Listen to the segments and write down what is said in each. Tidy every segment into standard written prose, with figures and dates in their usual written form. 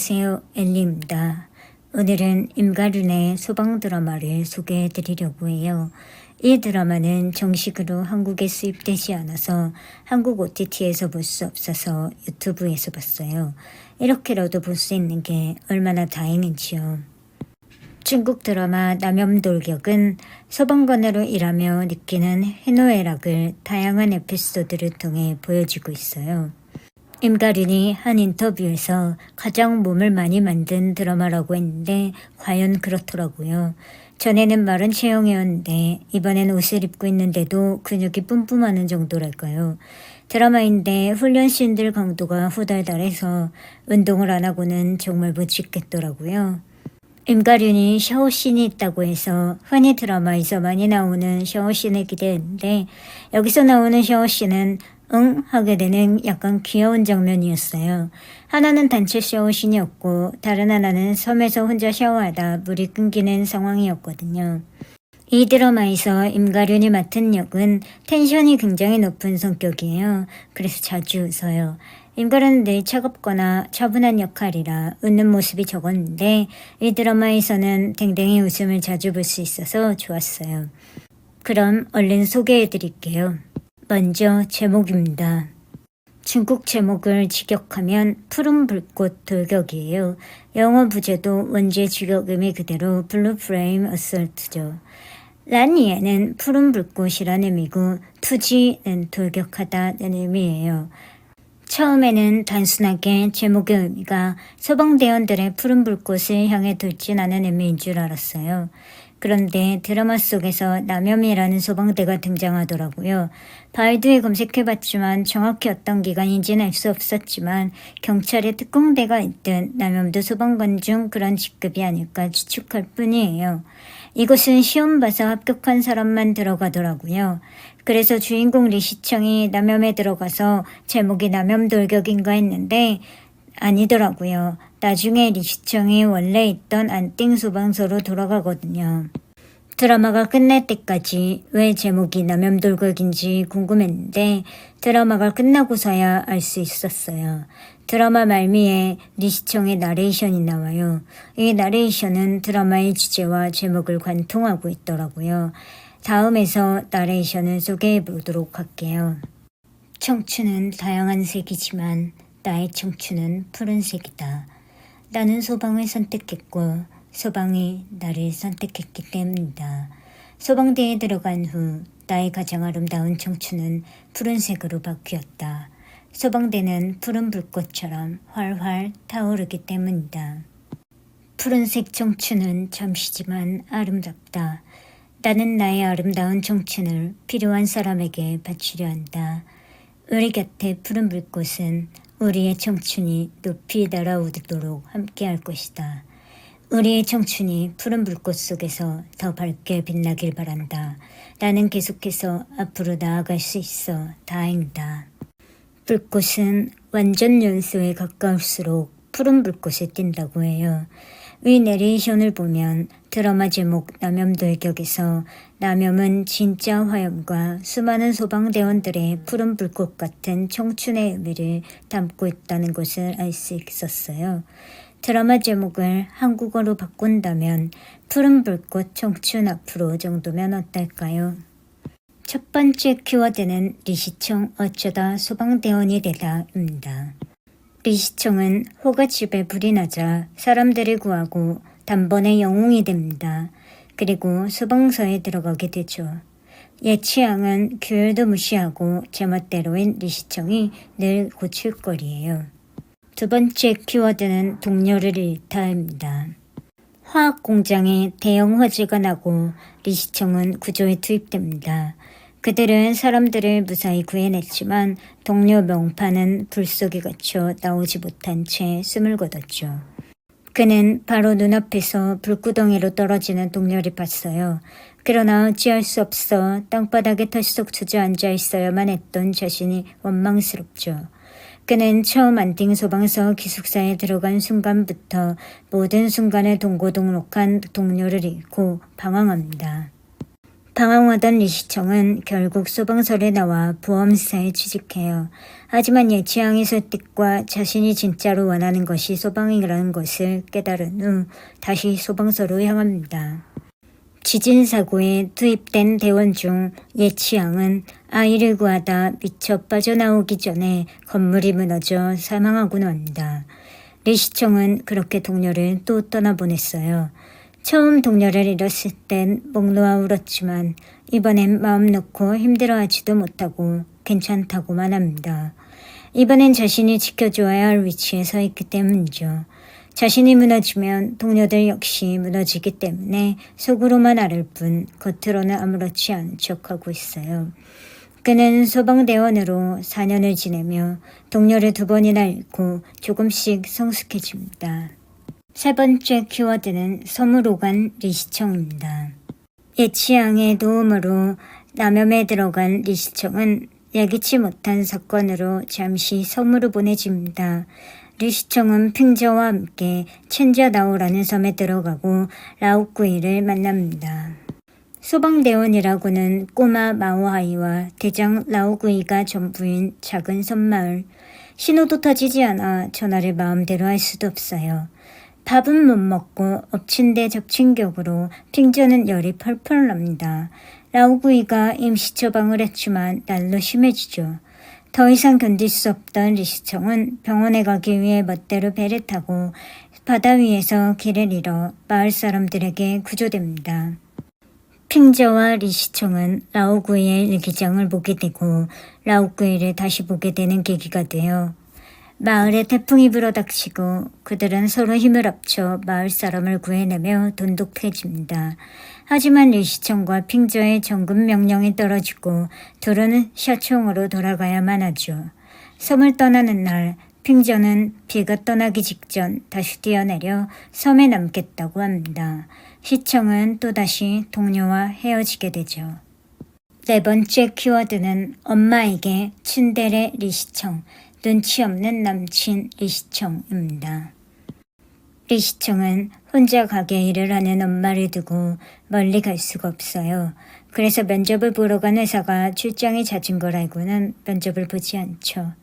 안녕하세요. 엘리입니다. 오늘은 임가륜의 소방 드라마를 소개해 드리려고 해요. 이 드라마는 정식으로 한국에 수입되지 않아서 한국 OTT에서 볼 수 없어서 유튜브에서 봤어요. 이렇게라도 볼 수 있는 게 얼마나 다행인지요. 중국 드라마 남염돌격은 소방관으로 일하며 느끼는 희노애락을 다양한 에피소드를 통해 보여주고 있어요. 임가륜이 한 인터뷰에서 가장 몸을 많이 만든 드라마라고 했는데 과연 그렇더라고요. 전에는 마른 체형이었는데 이번엔 옷을 입고 있는데도 근육이 뿜뿜하는 정도랄까요. 드라마인데 훈련씬들 강도가 후달달해서 운동을 안 하고는 정말 못 찍겠더라고요. 임가륜이 샤워씬이 있다고 해서 흔히 드라마에서 많이 나오는 샤워씬을 기대했는데 여기서 나오는 샤워씬은 하게 되는 약간 귀여운 장면이었어요. 하나는 단체 샤워씬이었고 다른 하나는 섬에서 혼자 샤워하다 물이 끊기는 상황이었거든요. 이 드라마에서 임가륜이 맡은 역은 텐션이 굉장히 높은 성격이에요. 그래서 자주 웃어요. 임가륜은 늘 차갑거나 차분한 역할이라 웃는 모습이 적었는데 이 드라마에서는 댕댕이 웃음을 자주 볼 수 있어서 좋았어요. 그럼 얼른 소개해 드릴게요. 먼저 제목입니다. 중국 제목을 직역하면 푸른 불꽃 돌격이에요. 영어 부제도 원제 직역 의미 그대로 블루 프레임 어설트죠. 라니에는 푸른 불꽃이라는 의미고 투지는 돌격하다는 의미예요. 처음에는 단순하게 제목의 의미가 소방대원들의 푸른 불꽃을 향해 돌진하는 의미인 줄 알았어요. 그런데 드라마 속에서 남염이라는 소방대가 등장하더라고요. 바이두에 검색해봤지만 정확히 어떤 기관인지는 알 수 없었지만 경찰의 특공대가 있든 남염도 소방관 중 그런 직급이 아닐까 추측할 뿐이에요. 이곳은 시험 봐서 합격한 사람만 들어가더라고요. 그래서 주인공 리시청이 남염에 들어가서 제목이 남염돌격인가 했는데 아니더라고요. 나중에 리시청이 원래 있던 안띵 소방서로 돌아가거든요. 드라마가 끝날 때까지 왜 제목이 남염돌격인지 궁금했는데 드라마가 끝나고서야 알 수 있었어요. 드라마 말미에 리시청의 나레이션이 나와요. 이 나레이션은 드라마의 주제와 제목을 관통하고 있더라고요. 다음에서 나레이션을 소개해 보도록 할게요. 청춘은 다양한 색이지만 나의 청춘은 푸른색이다. 나는 소방을 선택했고 소방이 나를 선택했기 때문이다. 소방대에 들어간 후 나의 가장 아름다운 청춘은 푸른색으로 바뀌었다. 소방대는 푸른 불꽃처럼 활활 타오르기 때문이다. 푸른색 청춘은 잠시지만 아름답다. 나는 나의 아름다운 청춘을 필요한 사람에게 바치려 한다. 우리 곁에 푸른 불꽃은 우리의 청춘이 높이 날아오르도록 함께할 것이다. 우리의 청춘이 푸른 불꽃 속에서 더 밝게 빛나길 바란다. 나는 계속해서 앞으로 나아갈 수 있어 다행이다. 불꽃은 완전 연소에 가까울수록 푸른 불꽃에 띈다고 해요. 위 내레이션을 보면 드라마 제목 남염돌격에서 남염은 진짜 화염과 수많은 소방대원들의 푸른 불꽃 같은 청춘의 의미를 담고 있다는 것을 알 수 있었어요. 드라마 제목을 한국어로 바꾼다면 푸른 불꽃 청춘 앞으로 정도면 어떨까요? 첫 번째 키워드는 리시청 어쩌다 소방대원이 되다입니다. 리시청은 호가집에 불이 나자 사람들을 구하고 단번에 영웅이 됩니다. 그리고 소방서에 들어가게 되죠. 옛 취향은 규율도 무시하고 제멋대로인 리시청이 늘 고칠거리예요. 두 번째 키워드는 동료를 잃다입니다. 화학 공장에 대형 화재가 나고 리시청은 구조에 투입됩니다. 그들은 사람들을 무사히 구해냈지만 동료 명파는 불 속에 갇혀 나오지 못한 채 숨을 거뒀죠. 그는 바로 눈앞에서 불구덩이로 떨어지는 동료를 봤어요. 그러나 어찌할 수 없어 땅바닥에 털썩 주저앉아 있어야만 했던 자신이 원망스럽죠. 그는 처음 안띵 소방서 기숙사에 들어간 순간부터 모든 순간에 동고동록한 동료를 잃고 방황합니다. 방황하던 리시청은 결국 소방서에 나와 보험사에 취직해요. 하지만 예치양의 설득과 자신이 진짜로 원하는 것이 소방이라는 것을 깨달은 후 다시 소방서로 향합니다. 지진사고에 투입된 대원 중 예치양은 아이를 구하다 미쳐 빠져나오기 전에 건물이 무너져 사망하곤 합니다. 리시청은 그렇게 동료를 또 떠나보냈어요. 처음 동료를 잃었을 땐 목 놓아 울었지만 이번엔 마음 놓고 힘들어하지도 못하고 괜찮다고만 합니다. 이번엔 자신이 지켜줘야 할 위치에 서 있기 때문이죠. 자신이 무너지면 동료들 역시 무너지기 때문에 속으로만 앓을 뿐 겉으로는 아무렇지 않은 척하고 있어요. 그는 소방대원으로 4년을 지내며 동료를 2번이나 잃고 조금씩 성숙해집니다. 세 번째 키워드는 섬으로 간 리시청입니다. 예치양의 도움으로 남염에 들어간 리시청은 예기치 못한 사건으로 잠시 섬으로 보내집니다. 리시청은 핑저와 함께 첸자다오라는 섬에 들어가고 라오꾸이를 만납니다. 소방대원이라고는 꼬마 마오하이와 대장 라오구이가 전부인 작은 섬마을. 신호도 터지지 않아 전화를 마음대로 할 수도 없어요. 밥은 못 먹고 엎친 데 적친 격으로 핑저는 열이 펄펄 납니다. 라오구이가 임시 처방을 했지만 날로 심해지죠. 더 이상 견딜 수 없던 리시청은 병원에 가기 위해 멋대로 배를 타고 바다 위에서 길을 잃어 마을 사람들에게 구조됩니다. 핑저와 리시청은 라오구이의 일기장을 보게 되고 라오구이를 다시 보게 되는 계기가 되어 마을에 태풍이 불어닥치고 그들은 서로 힘을 합쳐 마을 사람을 구해내며 돈독해집니다. 하지만 리시청과 핑저의 정금 명령이 떨어지고 둘은 샤총으로 돌아가야만 하죠. 섬을 떠나는 날 핑저는 비가 떠나기 직전 다시 뛰어내려 섬에 남겠다고 합니다. 시청은 또다시 동료와 헤어지게 되죠. 네 번째 키워드는 엄마에게 츤데레 리시청, 눈치 없는 남친 리시청입니다. 리시청은 혼자 가게 일을 하는 엄마를 두고 멀리 갈 수가 없어요. 그래서 면접을 보러 간 회사가 출장이 잦은 걸 알고는 면접을 보지 않죠.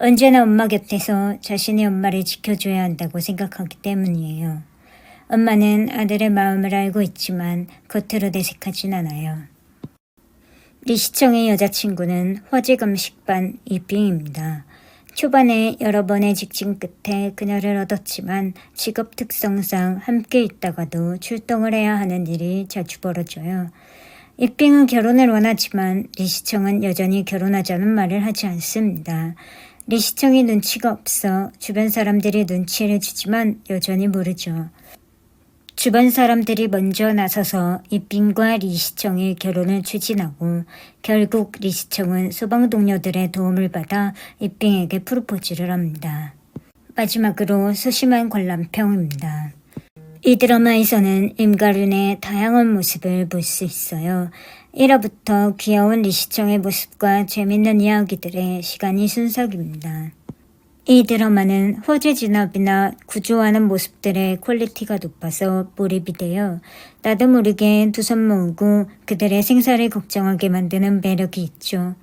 언제나 엄마 곁에서 자신의 엄마를 지켜줘야 한다고 생각하기 때문이에요. 엄마는 아들의 마음을 알고 있지만 겉으로 내색하진 않아요. 리시청의 여자친구는 화재감식반 이빙입니다. 초반에 여러 번의 직진 끝에 그녀를 얻었지만 직업 특성상 함께 있다가도 출동을 해야 하는 일이 자주 벌어져요. 이빙은 결혼을 원하지만 리시청은 여전히 결혼하자는 말을 하지 않습니다. 리시청이 눈치가 없어 주변 사람들이 눈치를 주지만 여전히 모르죠. 주변 사람들이 먼저 나서서 이빙과 리시청의 결혼을 추진하고 결국 리시청은 소방 동료들의 도움을 받아 이빙에게 프로포즈를 합니다. 마지막으로 소심한 관람평입니다. 이 드라마에서는 임가륜의 다양한 모습을 볼 수 있어요. 1화부터 귀여운 리시청의 모습과 재밌는 이야기들의 시간이 순삭입니다. 이 드라마는 화재 진압이나 구조하는 모습들의 퀄리티가 높아서 몰입이 되어 나도 모르게 두 손 모으고 그들의 생사를 걱정하게 만드는 매력이 있죠.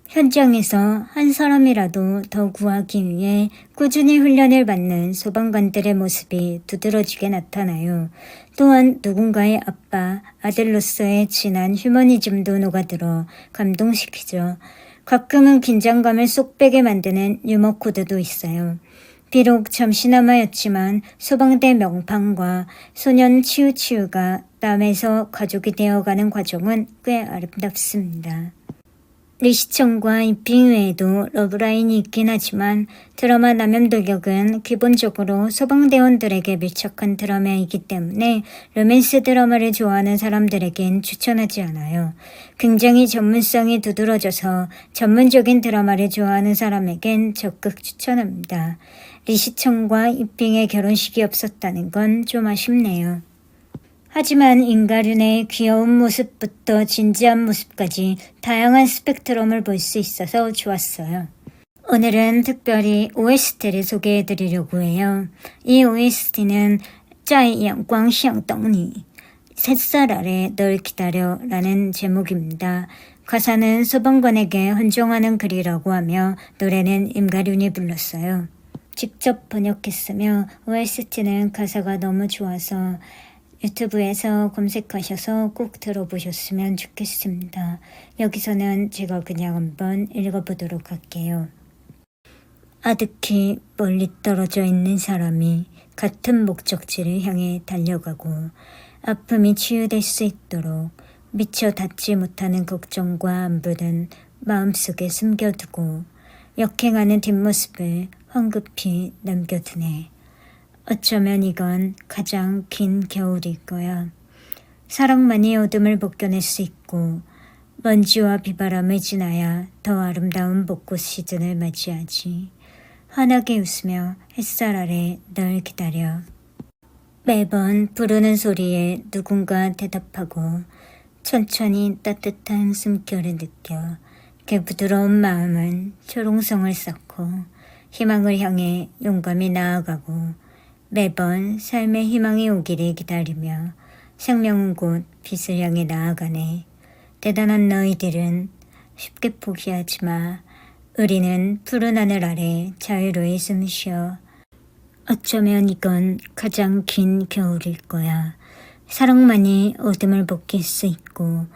현장에서 한 사람이라도 더 구하기 위해 꾸준히 훈련을 받는 소방관들의 모습이 두드러지게 나타나요. 또한 누군가의 아빠, 아들로서의 진한 휴머니즘도 녹아들어 감동시키죠. 가끔은 긴장감을 쏙 빼게 만드는 유머 코드도 있어요. 비록 잠시나마였지만 소방대 명판과 소년 치우치우가 남에서 가족이 되어가는 과정은 꽤 아름답습니다. 리시청과 이빙 외에도 러브라인이 있긴 하지만 드라마 남염돌격은 기본적으로 소방대원들에게 밀착한 드라마이기 때문에 로맨스 드라마를 좋아하는 사람들에겐 추천하지 않아요. 굉장히 전문성이 두드러져서 전문적인 드라마를 좋아하는 사람에겐 적극 추천합니다. 리시청과 이빙의 결혼식이 없었다는 건 좀 아쉽네요. 하지만 임가륜의 귀여운 모습부터 진지한 모습까지 다양한 스펙트럼을 볼 수 있어서 좋았어요. 오늘은 특별히 OST를 소개해드리려고 해요. 이 OST는 在阳光下等你 햇살 아래 널 기다려 라는 제목입니다. 가사는 소방관에게 헌정하는 글이라고 하며 노래는 임가륜이 불렀어요. 직접 번역했으며 OST는 가사가 너무 좋아서 유튜브에서 검색하셔서 꼭 들어보셨으면 좋겠습니다. 여기서는 제가 그냥 한번 읽어보도록 할게요. 아득히 멀리 떨어져 있는 사람이 같은 목적지를 향해 달려가고 아픔이 치유될 수 있도록 미처 닿지 못하는 걱정과 안부는 마음속에 숨겨두고 역행하는 뒷모습을 황급히 남겨두네. 어쩌면 이건 가장 긴 겨울일 거야. 사랑만이 어둠을 벗겨낼 수 있고 먼지와 비바람을 지나야 더 아름다운 벚꽃 시즌을 맞이하지. 환하게 웃으며 햇살 아래 널 기다려. 매번 부르는 소리에 누군가 대답하고 천천히 따뜻한 숨결을 느껴 그 부드러운 마음은 초롱성을 쌓고 희망을 향해 용감히 나아가고 매번 삶의 희망이 오기를 기다리며 생명은 곧 빛을 향해 나아가네. 대단한 너희들은 쉽게 포기하지 마. 우리는 푸른 하늘 아래 자유로이 숨쉬어. 어쩌면 이건 가장 긴 겨울일 거야. 사랑만이 어둠을 벗길 수 있고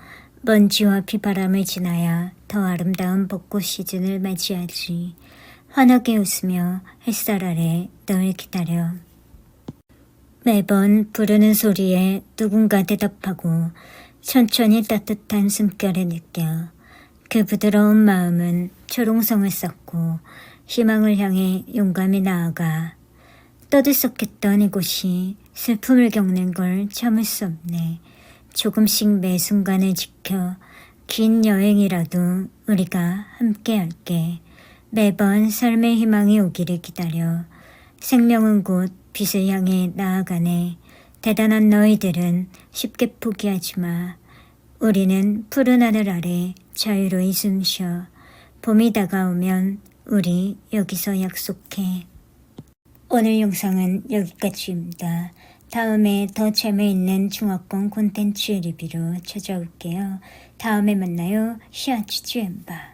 먼지와 비바람을 지나야 더 아름다운 벚꽃 시즌을 맞이하지. 환하게 웃으며 햇살 아래 널 기다려. 매번 부르는 소리에 누군가 대답하고 천천히 따뜻한 숨결을 느껴 그 부드러운 마음은 초롱성을 쌓고 희망을 향해 용감히 나아가. 떠들썩했던 이곳이 슬픔을 겪는 걸 참을 수 없네. 조금씩 매 순간을 지켜 긴 여행이라도 우리가 함께 할게. 매번 삶의 희망이 오기를 기다려. 생명은 곧 빛을 향해 나아가네. 대단한 너희들은 쉽게 포기하지 마. 우리는 푸른 하늘 아래 자유로이 숨쉬어. 봄이 다가오면 우리 여기서 약속해. 오늘 영상은 여기까지입니다. 다음에 더 재미있는 중화권 콘텐츠 리뷰로 찾아올게요. 다음에 만나요. 시아치즈엠바.